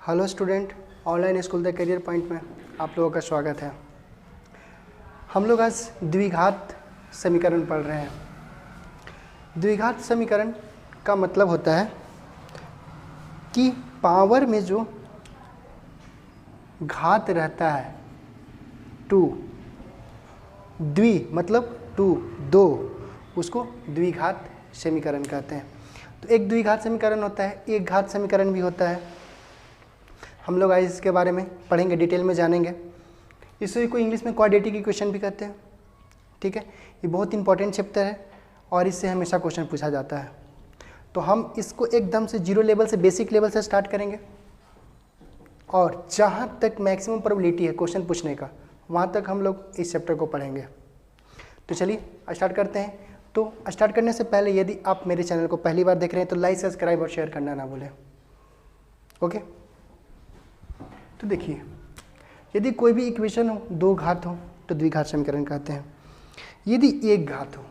Hello student, online school the career point में आप लोगों का स्वागत है। हम लोग आज द्विघात समीकरण पढ़ रहे हैं। द्विघात समीकरण का मतलब होता है कि पावर में जो घात रहता है टू, द्वि मतलब टू, दो, उसको द्विघात समीकरण कहते हैं। तो एक द्विघात समीकरण होता है, एक घात समीकरण भी होता है। हम लोग आज इसके बारे में पढ़ेंगे, डिटेल में जानेंगे। इसे को इंग्लिश में क्वाड्रेटिक इक्वेशन भी कहते हैं। ठीक है, ये बहुत इंपॉर्टेंट चैप्टर है और इससे हमेशा क्वेश्चन पूछा जाता है। तो हम इसको एकदम से जीरो लेवल से, बेसिक लेवल से स्टार्ट करेंगे और जहाँ तक मैक्सिमम प्रोबेबिलिटी है क्वेश्चन पूछने का, वहाँ तक हम लोग इस चैप्टर को पढ़ेंगे। तो चलिए स्टार्ट करते हैं। तो स्टार्ट करने से पहले यदि आप मेरे चैनल को पहली बार देख रहे हैं तो लाइक, सब्सक्राइब और शेयर करना ना भूलें। ओके, तो देखिए, यदि कोई भी इक्वेशन हो, दो घात हो तो द्विघात समीकरण कहते हैं। यदि एक घात हो,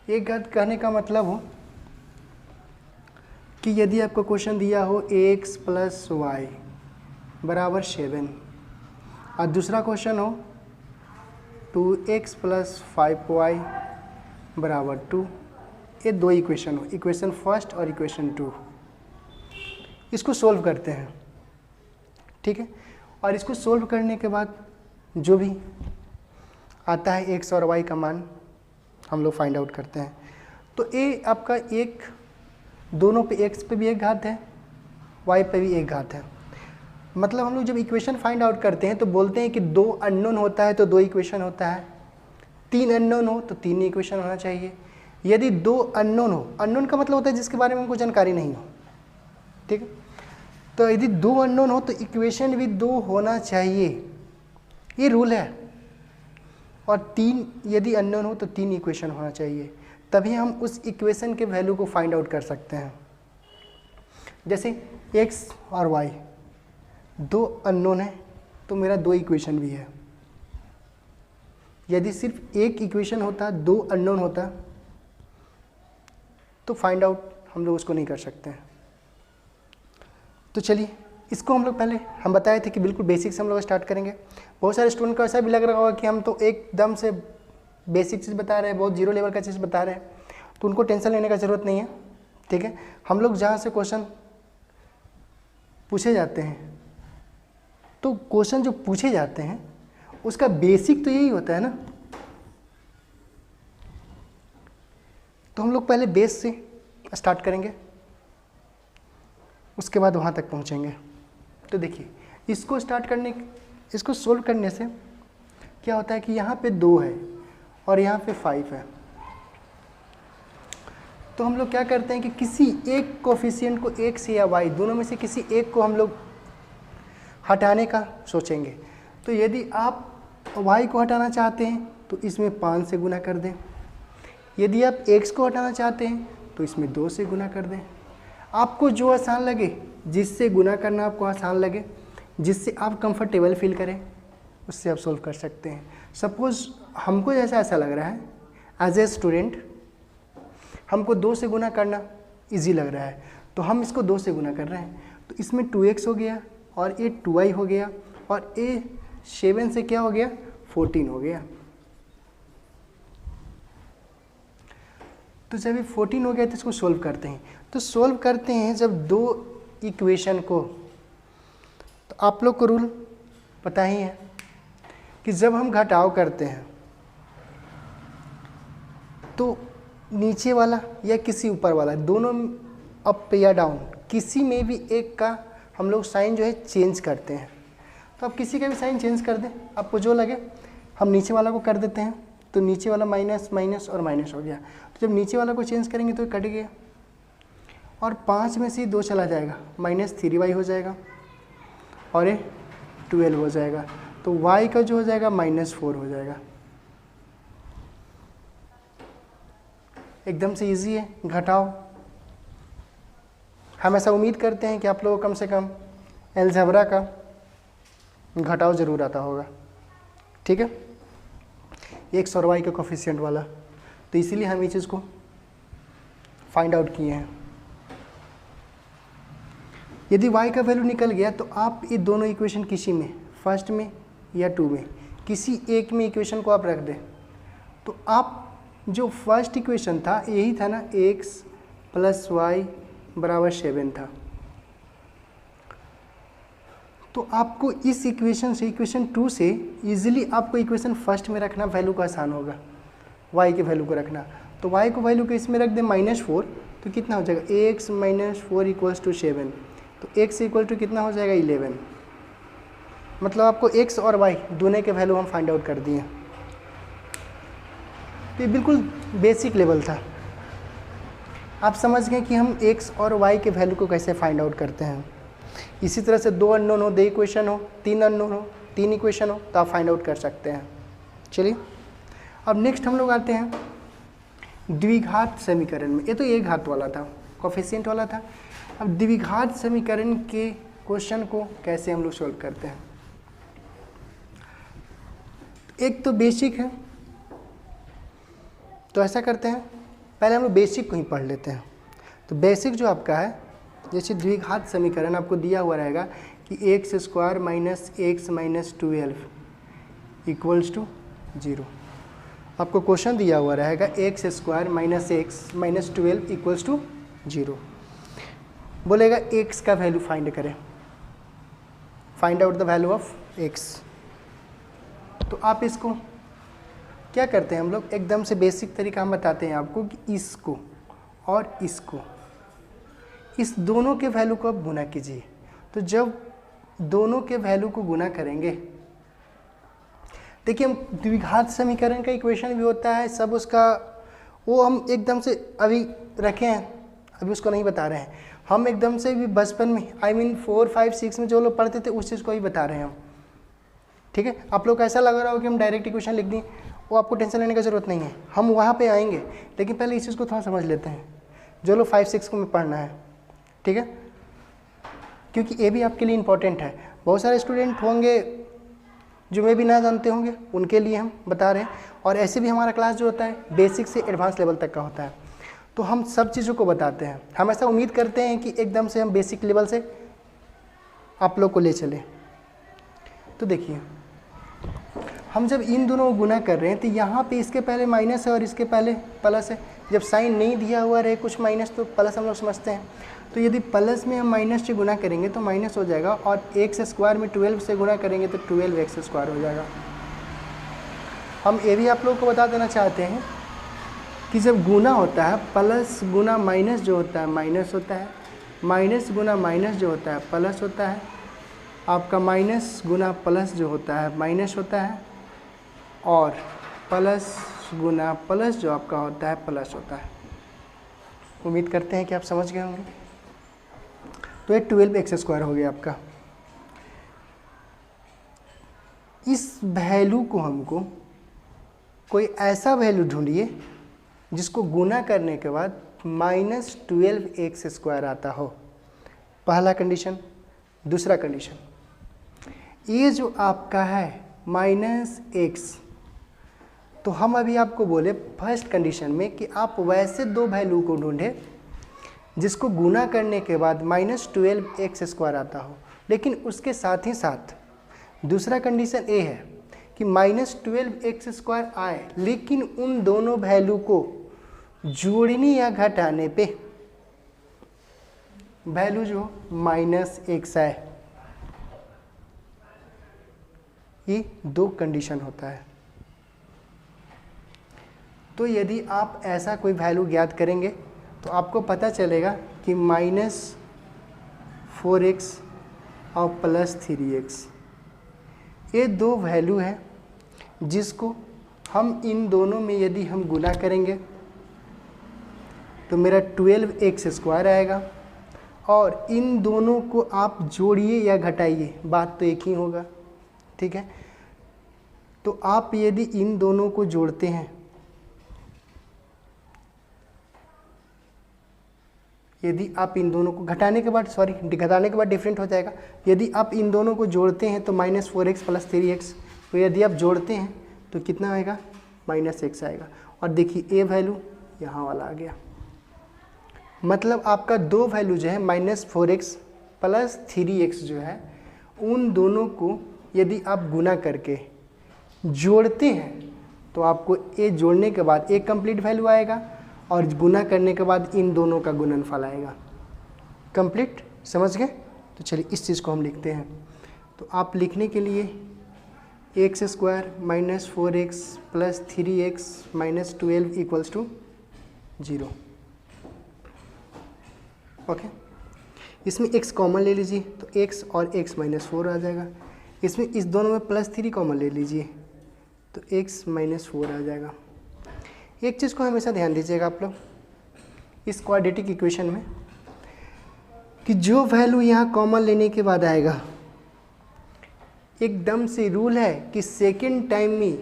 एक घात कहने का मतलब हो कि यदि आपको क्वेश्चन दिया हो x + y = 7 और दूसरा क्वेश्चन हो 2x + 5y = 2, ये दो इक्वेशन हो, इक्वेशन फर्स्ट और इक्वेशन 2। इसको सोल्व करते हैं, ठीक है। और इसको सोल्व करने के बाद जो भी आता है x और y का मान हम लोग फाइंड आउट करते हैं। तो ये आपका एक, दोनों पे x पे भी एक घात है, y पे भी एक घात है। मतलब हम लोग जब इक्वेशन फाइंड आउट करते हैं तो बोलते हैं कि दो अननोन होता है तो दो इक्वेशन होता है, तीन अननोन हो तो तीन इक्वेशन होना चाहिए। यदि दो अननोन हो, अननोन का मतलब होता है जिसके बारे में हमको जानकारी नहीं हो, ठीक है। तो यदि दो अननोन हो तो इक्वेशन भी दो होना चाहिए, ये रूल है। और तीन यदि अननोन हो तो तीन इक्वेशन होना चाहिए, तभी हम उस इक्वेशन के वैल्यू को फाइंड आउट कर सकते हैं। जैसे x और y दो अननोन है तो मेरा दो इक्वेशन भी है। यदि सिर्फ एक इक्वेशन होता, दो अननोन होता, तो फाइंड आउट हम लोग उसको नहीं कर सकते हैं। तो चलिए, इसको हम लोग पहले हम बताए थे कि बिल्कुल बेसिक से हम लोग स्टार्ट करेंगे। बहुत सारे स्टूडेंट को ऐसा भी लग रहा होगा कि हम तो एकदम से बेसिक चीज़ बता रहे हैं, बहुत जीरो लेवल का चीज़ बता रहे हैं, तो उनको टेंशन लेने का ज़रूरत नहीं है, ठीक है। हम लोग जहाँ से क्वेश्चन पूछे जाते हैं, तो क्वेश्चन जो पूछे जाते हैं उसका बेसिक तो यही होता है ना। तो हम लोग पहले बेस से स्टार्ट करेंगे, उसके बाद वहाँ तक पहुँचेंगे। तो देखिए, इसको इसको सोल्व करने से क्या होता है कि यहाँ पे 2 है और यहाँ पे 5 है। तो हम लोग क्या करते हैं कि किसी एक कोफिशिएंट को, x या y दोनों में से किसी एक को हम लोग हटाने का सोचेंगे। तो यदि आप y को हटाना चाहते हैं तो इसमें 5 से गुना कर दें। यदि आप x को हटाना चाहते हैं तो इसमें 2 से गुना कर दें। आपको जो आसान लगे, जिससे गुना करना आपको आसान लगे, जिससे आप कंफर्टेबल फील करें, उससे आप सोल्व कर सकते हैं। सपोज़ हमको जैसा ऐसा लग रहा है, एज ए स्टूडेंट हमको 2 से गुना करना इजी लग रहा है, तो हम इसको 2 से गुना कर रहे हैं। तो इसमें 2x हो गया और ये 2y हो गया और ये 7 से क्या हो गया, 14 हो गया। तो जब ये 14 हो गया तो इसको सोल्व करते हैं। तो सोल्व करते हैं जब दो इक्वेशन को, तो आप लोग को रूल पता ही है कि जब हम घटाव करते हैं तो नीचे वाला या किसी ऊपर वाला, दोनों अप या डाउन, किसी में भी एक का हम लोग साइन जो है चेंज करते हैं। तो आप किसी का भी साइन चेंज कर दें, आपको जो लगे। हम नीचे वाला को कर देते हैं, तो नीचे वाला माइनस माइनस और माइनस हो गया। तो जब नीचे वाला को चेंज करेंगे तो कट गया और 5 में से 2 चला जाएगा, -3y हो जाएगा और ये 12 हो जाएगा। तो y का जो हो जाएगा -4 हो जाएगा। एकदम से इजी है घटाओ। हम ऐसा उम्मीद करते हैं कि आप लोगों को कम से कम अलजेब्रा का घटाव ज़रूर आता होगा, ठीक है, x और y के कोफिशिएंट वाला। तो इसीलिए हम ये चीज़ को फाइंड आउट किए हैं। यदि y का वैल्यू निकल गया तो आप ये दोनों इक्वेशन किसी में, फर्स्ट में या टू में, किसी एक में इक्वेशन को आप रख दें। तो आप जो फर्स्ट इक्वेशन था यही था ना, x प्लस वाई बराबर 7 था। तो आपको इस इक्वेशन से, इक्वेशन 2 से इजीली आपको इक्वेशन फर्स्ट में रखना वैल्यू का आसान होगा, y के वैल्यू को रखना। तो y को वैल्यू को इसमें रख दें -4, तो कितना हो जाएगा, x - 4 = 7। तो x इक्वल टू कितना हो जाएगा, 11। मतलब आपको x और y दोनों के वैल्यू हम फाइंड आउट कर दिए। तो ये बिल्कुल बेसिक लेवल था, आप समझ गए कि हम x और y के वैल्यू को कैसे फाइंड आउट करते हैं। इसी तरह से 2 अननोन हो, 2 इक्वेशन हो, 3 अननोन हो, 3 इक्वेशन हो, तो आप फाइंड आउट कर सकते हैं। चलिए अब नेक्स्ट हम लोग आते हैं द्विघात समीकरण में। ये तो एक घात वाला था, कोफिशिएंट वाला था। अब द्विघात समीकरण के क्वेश्चन को कैसे हम लोग सोल्व करते हैं। एक तो बेसिक है, तो ऐसा करते हैं पहले हम लोग बेसिक को ही पढ़ लेते हैं। तो बेसिक जो आपका है, जैसे द्विघात समीकरण आपको दिया हुआ रहेगा कि x² - x - 12 = 0। आपको क्वेश्चन दिया हुआ रहेगा x² - x - 12 = 0। बोलेगा x का वैल्यू फाइंड करें, find out the value of x। तो आप इसको क्या करते हैं, हम लोग एकदम से बेसिक तरीका हम बताते हैं आपको कि इसको और इसको, इस दोनों के वैल्यू को आप गुना कीजिए। तो जब दोनों के वैल्यू को गुना करेंगे, देखिए हम द्विघात समीकरण का इक्वेशन भी होता है सब, उसका वो हम एकदम से अभी रखे हैं, अभी उसको नहीं बता रहे हैं। हम एकदम से भी बचपन में, I mean 4, 5, 6 में जो लोग पढ़ते थे उस चीज़ को ही बता रहे हैं हम। ठीक है, आप लोग को ऐसा लग रहा हो कि हम डायरेक्ट इक्वेशन लिख दें, वो आपको टेंशन लेने की ज़रूरत नहीं है, हम वहाँ पे आएंगे। लेकिन पहले इस चीज़ को थोड़ा समझ लेते हैं, जो लोग 5, 6 को में पढ़ना है। ठीक है, क्योंकि ये भी आपके लिए इम्पोर्टेंट है। बहुत सारे स्टूडेंट होंगे जो मैं भी ना जानते होंगे, उनके लिए हम बता रहे हैं। और ऐसे भी हमारा क्लास जो होता है बेसिक से एडवांस लेवल तक का होता है, तो हम सब चीज़ों को बताते हैं। हम ऐसा उम्मीद करते हैं कि एकदम से हम बेसिक लेवल से आप लोग को ले चलें। तो देखिए, हम जब इन दोनों को गुना कर रहे हैं तो यहाँ पे इसके पहले माइनस है और इसके पहले प्लस है। जब साइन नहीं दिया हुआ रहे कुछ माइनस, तो प्लस हम लोग समझते हैं। तो यदि प्लस में हम माइनस से गुना करेंगे तो माइनस हो जाएगा, और x² में 12 से गुना करेंगे तो 12x² हो जाएगा। हम ये भी आप लोगों को बता देना चाहते हैं कि जब गुना होता है, प्लस गुना माइनस जो होता है माइनस होता है, माइनस गुना माइनस जो होता है प्लस होता है, आपका माइनस गुना प्लस जो होता है माइनस होता है, और प्लस गुना प्लस जो आपका होता है प्लस होता है। उम्मीद करते हैं कि आप समझ गए होंगे। तो ये 12x² हो गया आपका। इस वैल्यू को हमको कोई ऐसा वैल्यू ढूंढिए जिसको गुना करने के बाद -12x² आता हो। पहला कंडीशन। दूसरा कंडीशन, ये जो आपका है -x, तो हम अभी आपको बोले फर्स्ट कंडीशन में कि आप वैसे दो वैल्यू को ढूंढें जिसको गुना करने के बाद -12x² आता हो। लेकिन उसके साथ ही साथ दूसरा कंडीशन ये है कि -12x² आए, लेकिन उन दोनों वैल्यू को जोड़ने या घटाने पे वैल्यू जो -x आए। ये दो कंडीशन होता है। तो यदि आप ऐसा कोई वैल्यू ज्ञात करेंगे तो आपको पता चलेगा कि -4x और +3x, ये दो वैल्यू है जिसको हम इन दोनों में यदि हम गुना करेंगे तो मेरा 12x² आएगा, और इन दोनों को आप जोड़िए या घटाइए, बात तो एक ही होगा। ठीक है, तो आप यदि इन दोनों को जोड़ते हैं, यदि आप इन दोनों को घटाने के बाद, घटाने के बाद डिफरेंट हो जाएगा। यदि आप इन दोनों को जोड़ते हैं तो -4x + 3x, तो यदि आप जोड़ते हैं तो कितना आएगा, -x आएगा। और देखिए ये वैल्यू यहाँ वाला आ गया, मतलब आपका दो वैल्यू जो है -4x प्लस 3x जो है, उन दोनों को यदि आप गुना करके जोड़ते हैं तो आपको ए जोड़ने के बाद एक कंप्लीट वैल्यू आएगा और गुना करने के बाद इन दोनों का गुणनफल आएगा। कंप्लीट, समझ गए? तो चलिए इस चीज़ को हम लिखते हैं। तो आप लिखने के लिए x square minus 4x plus 3x minus 12 equals to 0। Okay, इसमें x कॉमन ले लीजिए तो x और x माइनस 4 आ जाएगा। इसमें इस दोनों में प्लस 3 कॉमन ले लीजिए तो x माइनस 4 आ जाएगा। एक चीज़ को हमेशा ध्यान दीजिएगा आप लोग इस क्वाड्रेटिक इक्वेशन में कि जो वैल्यू यहाँ कॉमन लेने के बाद आएगा, एकदम से रूल है कि सेकेंड टाइम में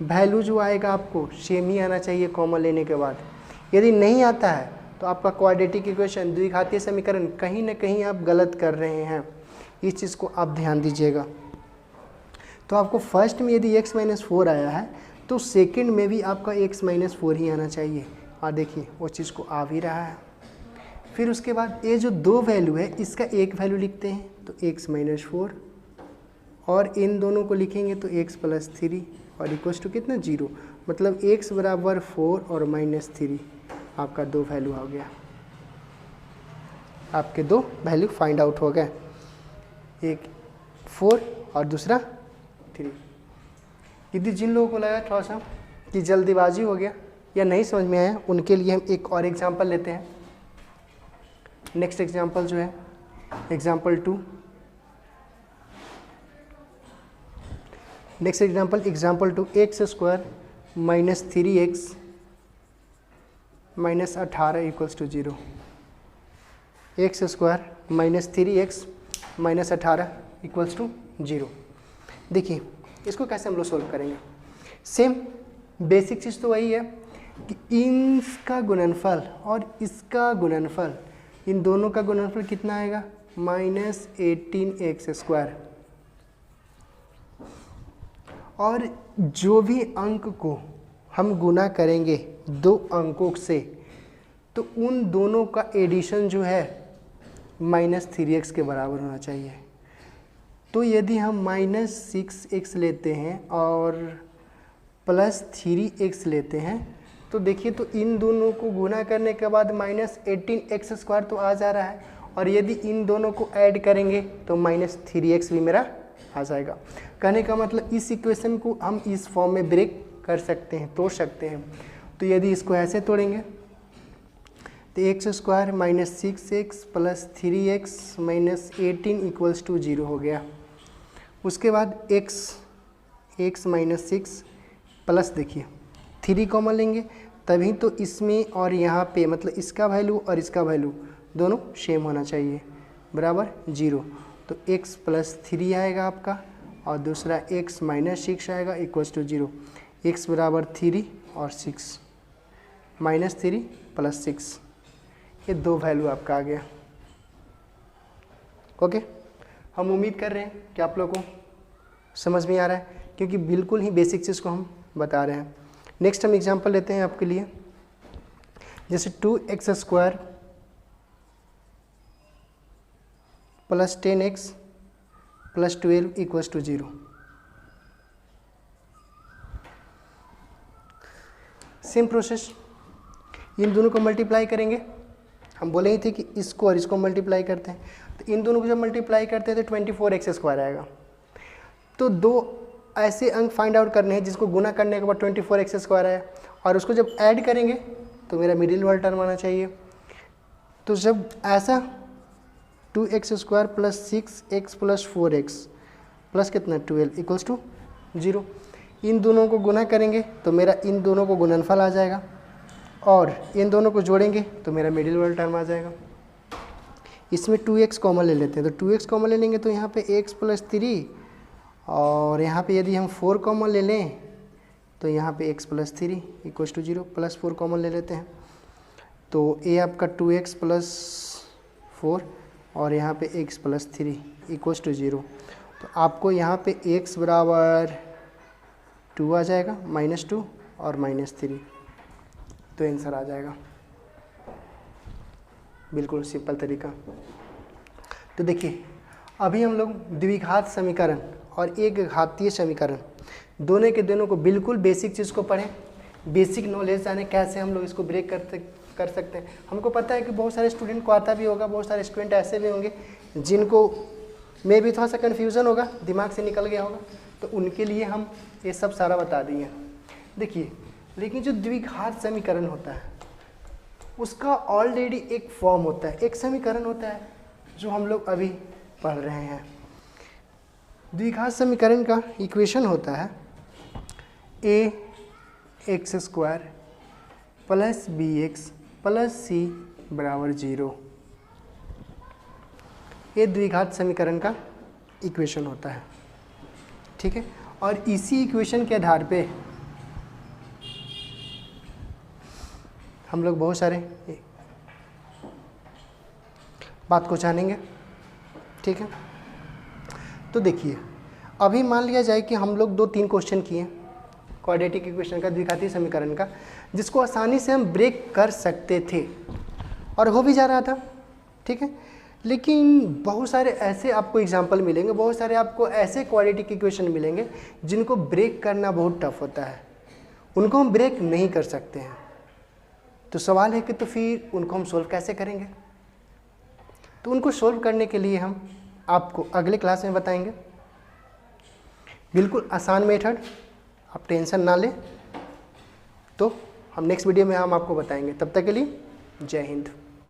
वैल्यू जो आएगा आपको सेम ही आना चाहिए कॉमन लेने के बाद। यदि नहीं आता है तो आपका क्वाड्रेटिक इक्वेशन, द्विघातीय समीकरण, कहीं ना कहीं आप गलत कर रहे हैं। इस चीज़ को आप ध्यान दीजिएगा। तो आपको फर्स्ट में यदि x माइनस 4 आया है तो सेकंड में भी आपका x माइनस 4 ही आना चाहिए, और देखिए वो चीज़ को आ भी रहा है। फिर उसके बाद ये जो दो वैल्यू है इसका एक वैल्यू लिखते हैं तो x माइनस 4, और इन दोनों को लिखेंगे तो x प्लस 3 और इक्वल्स टू कितना 0, मतलब x बराबर 4 और माइनस 3 आपका दो वैल्यू हो गया। आपके दो वैल्यू फाइंड आउट हो गए, एक 4 और दूसरा 3। यदि जिन लोगों को लगा थोड़ा सा कि जल्दीबाजी हो गया या नहीं समझ में आया, उनके लिए हम एक और एग्जांपल लेते हैं। नेक्स्ट एग्जांपल जो है example 2। Next example 2, x square minus 3x minus 18 equals to 0। X square minus 3x minus 18 equals to 0। देखिए इसको कैसे हम लोग सोल्व करेंगे। सेम बेसिक चीज़ तो वही है कि इसका गुणनफल और इसका गुणनफल, इन दोनों का गुणनफल कितना आएगा, माइनस 18x स्क्वायर। और जो भी अंक को हम गुना करेंगे दो अंकों से तो उन दोनों का एडिशन जो है माइनस 3x के बराबर होना चाहिए। तो यदि हम माइनस 6x लेते हैं और प्लस 3x लेते हैं तो देखिए तो इन दोनों को गुना करने के बाद माइनस 18x स्क्वायर तो आ जा रहा है, और यदि इन दोनों को ऐड करेंगे तो माइनस 3x भी मेरा आ जाएगा। कहने का मतलब इस इक्वेशन को हम इस फॉर्म में ब्रेक कर सकते हैं, तोड़ सकते हैं। तो यदि इसको ऐसे तोड़ेंगे तो x square minus 6x plus 3x minus 18 equals to 0 हो गया। उसके बाद x माइनस 6 प्लस, देखिए 3 कॉमन लेंगे तभी तो इसमें और यहाँ पे मतलब इसका वैल्यू और इसका वैल्यू दोनों सेम होना चाहिए, बराबर 0। तो x प्लस 3 आएगा आपका और दूसरा x माइनस 6 आएगा इक्वल्स टू 0। x बराबर 3 और 6, माइनस 3 प्लस 6, ये दो वैल्यू आपका आ गया। ओके, हम उम्मीद कर रहे हैं कि आप लोगों को समझ में आ रहा है, क्योंकि बिल्कुल ही बेसिक चीज़ को हम बता रहे हैं। नेक्स्ट हम एग्जांपल लेते हैं आपके लिए, जैसे 2x square plus 10x plus 12 equals to 0। Same process, इन दोनों को मल्टीप्लाई करेंगे। हम बोले ही थे कि इसको और इसको मल्टीप्लाई करते हैं, तो इन दोनों को जब मल्टीप्लाई करते हैं तो 24x स्क्वायर आएगा। तो दो ऐसे अंक फाइंड आउट करने हैं जिसको गुना करने के बाद 24x स्क्वायर आया, और उसको जब ऐड करेंगे तो मेरा मिडिल वाला टर्म आना चाहिए। तो जब ऐसा 2x square plus 6x plus 4x plus कितना 12 इक्वल्स टू 0, इन दोनों को गुना करेंगे तो मेरा इन दोनों को गुणनफल आ जाएगा, और इन दोनों को जोड़ेंगे तो मेरा मिडिल वाला टर्म आ जाएगा। इसमें 2x कॉमन ले लेते हैं, तो 2x कॉमन ले लेंगे तो यहाँ पे x प्लस 3, और यहाँ पे यदि हम 4 कॉमन ले लें तो यहाँ पे x plus 3 equals to 0, plus 4 common ले लेते हैं तो ये आपका 2x प्लस 4 और यहाँ पे x प्लस 3 इक्वल्स टू 0। तो आपको यहाँ पे x बराबर 2 आ जाएगा, -2 और -3, तो आंसर आ जाएगा। बिल्कुल सिंपल तरीका। तो देखिए अभी हम लोग द्विघात समीकरण और एक घातीय समीकरण दोनों के दोनों को बिल्कुल बेसिक चीज़ को पढ़ें, बेसिक नॉलेज जाने कैसे हम लोग इसको ब्रेक कर सकते हैं। हमको पता है कि बहुत सारे स्टूडेंट को आता भी होगा, बहुत सारे स्टूडेंट ऐसे भी होंगे जिनको में भी थोड़ा सा कन्फ्यूज़न होगा, दिमाग से निकल गया होगा, तो उनके लिए हम ये सब सारा बता दिए। देखिए लेकिन जो द्विघात समीकरण होता है उसका ऑलरेडी एक फॉर्म होता है, एक समीकरण होता है जो हम लोग अभी पढ़ रहे हैं। द्विघात समीकरण का इक्वेशन होता है ax² plus bx plus c बराबर 0। ये द्विघात समीकरण का इक्वेशन होता है, ठीक है। और इसी इक्वेशन के आधार पे हम लोग बहुत सारे बात को जानेंगे, ठीक है। तो देखिए अभी मान लिया जाए कि हम लोग 2-3 क्वेश्चन किए क्वाड्रेटिक इक्वेशन का, द्विघातीय समीकरण का, जिसको आसानी से हम ब्रेक कर सकते थे और हो भी जा रहा था, ठीक है। लेकिन बहुत सारे ऐसे आपको एग्जाम्पल मिलेंगे, बहुत सारे आपको ऐसे क्वाड्रेटिक इक्वेशन मिलेंगे जिनको ब्रेक करना बहुत टफ होता है, उनको हम ब्रेक नहीं कर सकते हैं। तो सवाल है कि तो फिर उनको हम सोल्व कैसे करेंगे। तो उनको सोल्व करने के लिए हम आपको अगले क्लास में बताएंगे, बिल्कुल आसान मेथड, आप टेंशन ना लें। तो हम नेक्स्ट वीडियो में हम आपको बताएंगे। तब तक के लिए जय हिंद।